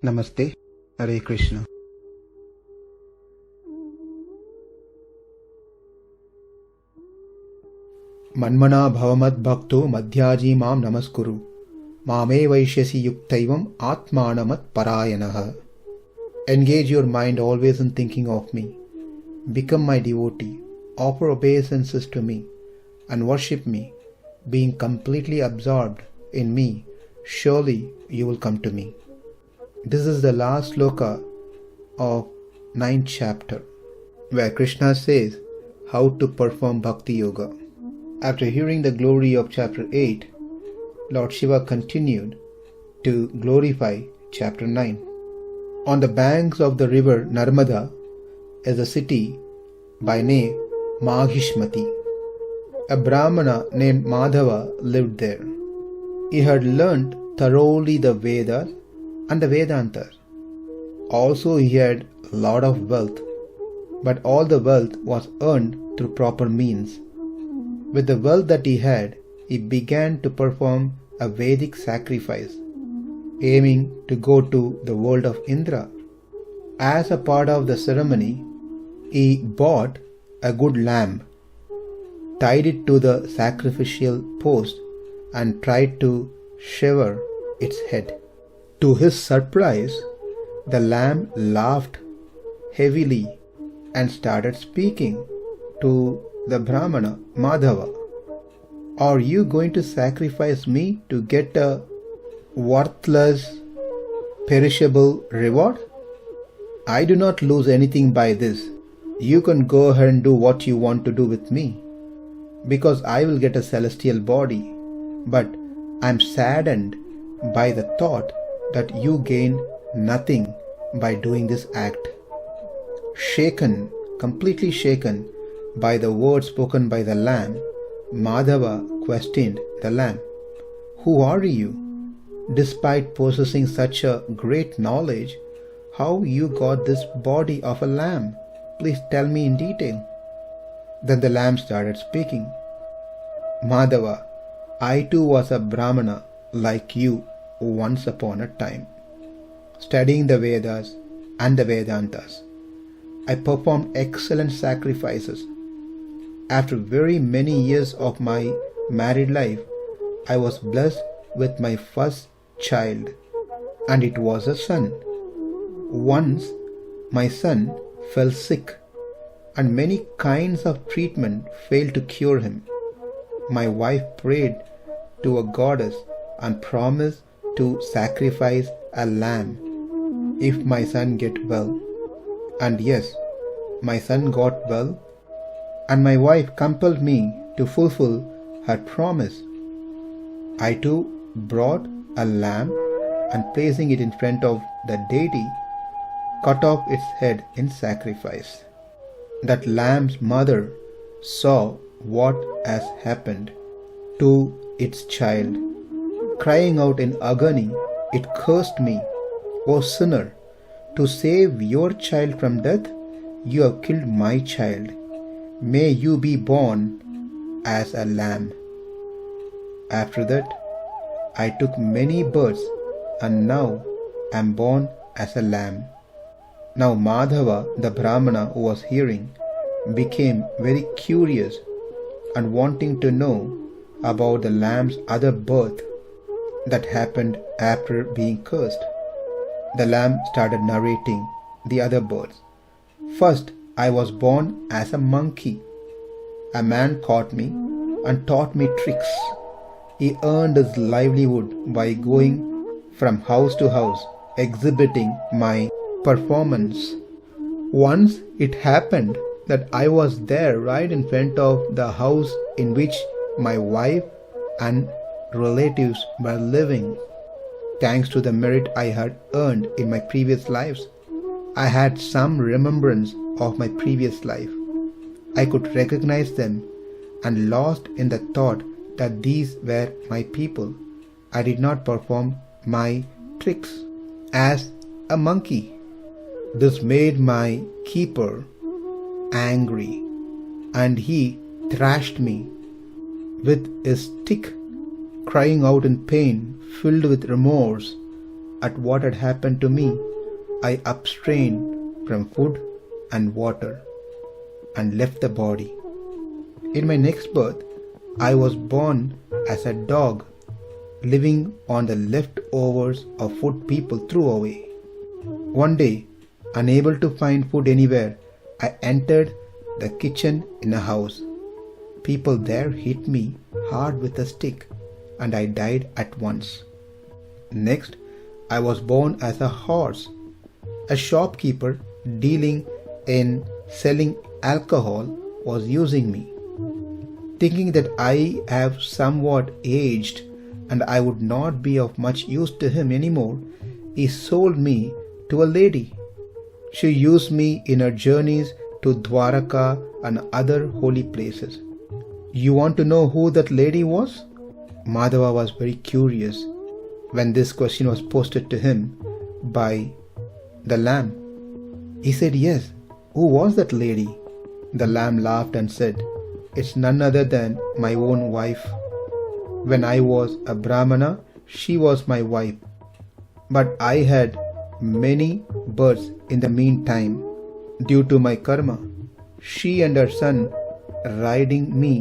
Namaste, Hare Krishna. Manmana bhavamad bhakto madhyaji mam namaskuru. Mame vaishyasi yuktaivam atmanamat parayanaha. Engage your mind always in thinking of me. Become my devotee. Offer obeisances to me and worship me. Being completely absorbed in me, surely you will come to me. This is the last sloka of 9th chapter, where Krishna says how to perform Bhakti Yoga. After hearing the glory of chapter 8, Lord Shiva continued to glorify chapter 9. On the banks of the river Narmada is a city by name Mahishmati. A Brahmana named Madhava lived there. He had learnt thoroughly the Vedas and the Vedantas. Also he had a lot of wealth, but all the wealth was earned through proper means. With the wealth that he had, he began to perform a Vedic sacrifice, aiming to go to the world of Indra. As a part of the ceremony, he bought a good lamb, tied it to the sacrificial post, and tried to sever its head. To his surprise, the lamb laughed heavily and started speaking to the Brahmana Madhava. Are you going to sacrifice me to get a worthless, perishable reward? I do not lose anything by this. You can go ahead and do what you want to do with me, because I will get a celestial body. But I am saddened by the thought that you gain nothing by doing this act. Completely shaken by the words spoken by the lamb, Madhava questioned the lamb. Who are you? Despite possessing such a great knowledge, how you got this body of a lamb? Please tell me in detail. Then the lamb started speaking. Madhava, I too was a Brahmana like you once upon a time, studying the Vedas and the Vedantas. I performed excellent sacrifices. After very many years of my married life, I was blessed with my first child, and it was a son. Once my son fell sick, and many kinds of treatment failed to cure him. My wife prayed to a goddess and promised to sacrifice a lamb if my son get well. And yes, my son got well, and my wife compelled me to fulfill her promise. I too brought a lamb, and placing it in front of the deity, cut off its head in sacrifice. That lamb's mother saw what has happened to its child. Crying out in agony, it cursed me, O sinner, to save your child from death, you have killed my child. May you be born as a lamb. After that, I took many births, and now am born as a lamb. Now Madhava, the Brahmana who was hearing, became very curious and wanting to know about the lamb's other birth that happened after being cursed. The lamb started narrating the other births. First, I was born as a monkey. A man caught me and taught me tricks. He earned his livelihood by going from house to house, exhibiting my performance. Once it happened that I was there right in front of the house in which my wife and relatives were living. Thanks to the merit I had earned in my previous lives, I had some remembrance of my previous life. I could recognize them, and lost in the thought that these were my people, I did not perform my tricks as a monkey. This made my keeper angry, and he thrashed me with his stick, crying out in pain, filled with remorse. at what had happened to me, I abstained from food and water and left the body. In my next birth, I was born as a dog, living on the leftovers of food people threw away. One day, unable to find food anywhere, I entered the kitchen in a house. People there hit me hard with a stick, and I died at once. Next, I was born as a horse. A shopkeeper dealing in selling alcohol was using me. Thinking that I have somewhat aged and I would not be of much use to him anymore, he sold me to a lady. She used me in her journeys to Dwaraka and other holy places. You want to know who that lady was? Madhava was very curious when this question was posted to him by the lamb. He said, "Yes, who was that lady?" The lamb laughed and said, "It's none other than my own wife. When I was a Brahmana, she was my wife. But I had many births in the meantime due to my karma. She and her son, riding me,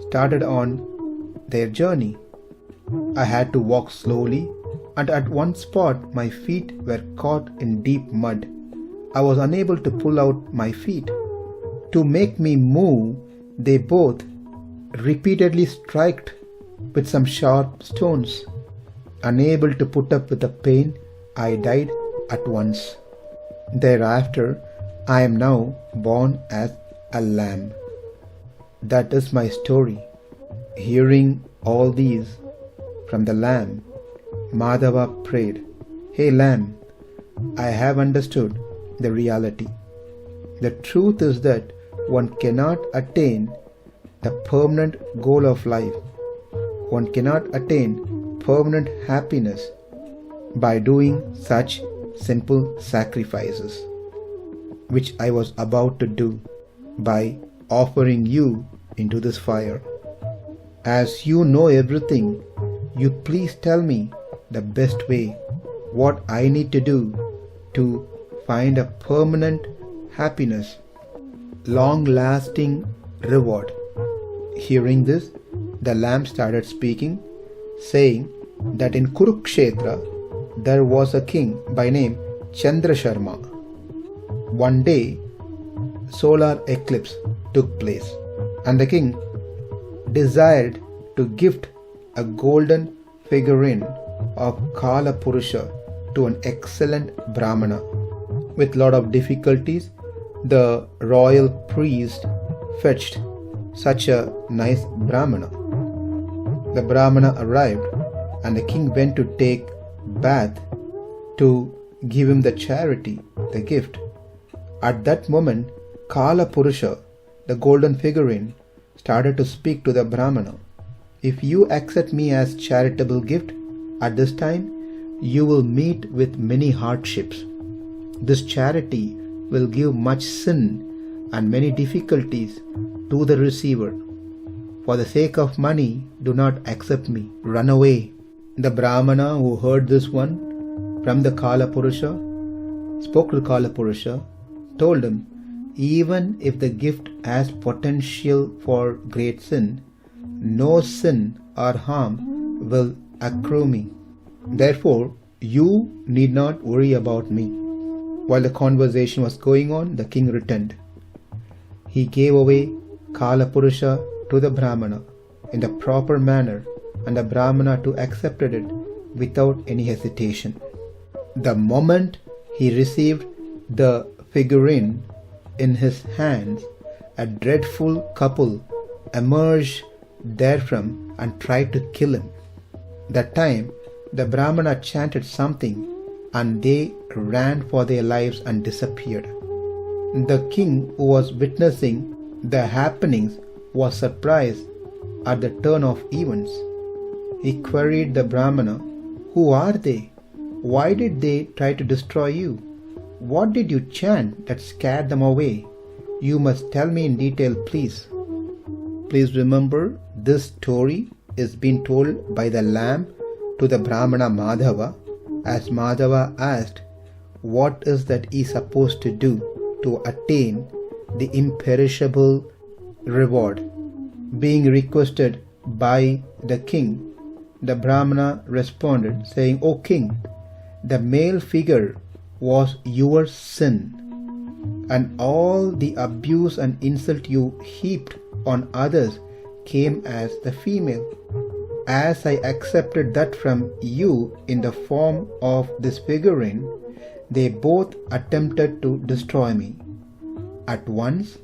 started on their journey. I had to walk slowly, and at one spot my feet were caught in deep mud. I was unable to pull out my feet. To make me move, they both repeatedly struck with some sharp stones. Unable to put up with the pain, I died at once. Thereafter, I am now born as a lamb." That is my story. Hearing all these from the lamb, Madhava prayed, "Hey lamb, I have understood the reality. The truth is that one cannot attain the permanent goal of life. One cannot attain permanent happiness by doing such simple sacrifices, which I was about to do by offering you into this fire. As you know everything, you please tell me the best way, what I need to do to find a permanent happiness, long-lasting reward." Hearing this, the lamb started speaking, saying that in Kurukshetra there was a king by name Chandrasharma. One day, solar eclipse took place, and the king desired to gift a golden figurine of Kala Purusha to an excellent Brahmana. With lot of difficulties, the royal priest fetched such a nice Brahmana. The Brahmana arrived, and the king went to take bath to give him the charity, the gift. At that moment, Kala Purusha, the golden figurine, started to speak to the Brahmana. "If you accept me as charitable gift at this time, you will meet with many hardships. This charity will give much sin and many difficulties to the receiver. For the sake of money, do not accept me. Run away." The Brahmana who heard this one from the Kala Purusha spoke to Kala Purusha, told him, "Even if the gift has potential for great sin, no sin or harm will accrue me. Therefore, you need not worry about me." While the conversation was going on, the king returned. He gave away Kala Purusha to the Brahmana in the proper manner, and the Brahmana too accepted it without any hesitation. The moment he received the figurine in his hands, a dreadful couple emerged therefrom and tried to kill him. That time, the Brahmana chanted something, and they ran for their lives and disappeared. The king, who was witnessing the happenings, was surprised at the turn of events. He queried the Brahmana, "Who are they? Why did they try to destroy you? What did you chant that scared them away? You must tell me in detail, please." Please remember, this story is being told by the lamb to the Brahmana Madhava as Madhava asked what is that he supposed to do to attain the imperishable reward. Being requested by the king, the Brahmana responded saying, "O king, the male figure was your sin, and all the abuse and insult you heaped on others came as the female. As I accepted that from you in the form of this figurine, they both attempted to destroy me. At once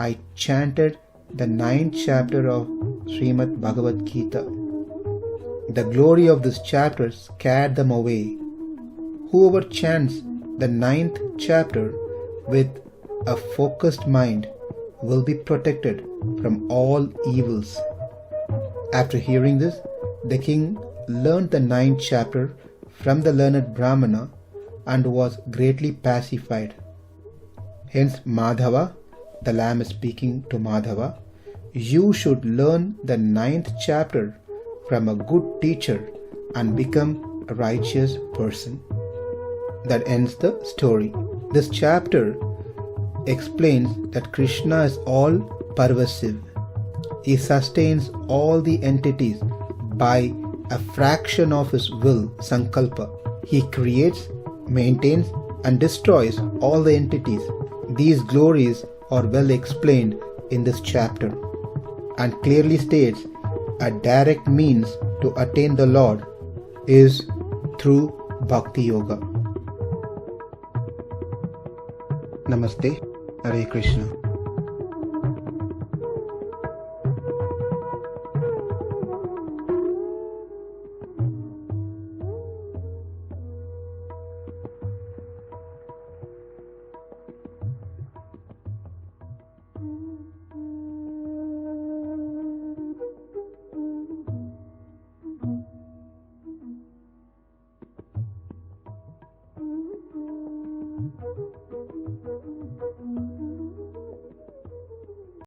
I chanted the 9th chapter of Srimad Bhagavad Gita. The glory of this chapter scared them away. Whoever chants the 9th chapter with a focused mind will be protected from all evils." After hearing this, the king learned the 9th chapter from the learned Brahmana and was greatly pacified. Hence Madhava, the Lamb is speaking to Madhava, "You should learn the 9th chapter from a good teacher and become a righteous person." That ends the story. This chapter explains that Krishna is all pervasive. He sustains all the entities by a fraction of his will, sankalpa. He creates, maintains and destroys all the entities. These glories are well explained in this chapter and clearly states a direct means to attain the Lord is through Bhakti Yoga. Namaste. Hare Krishna.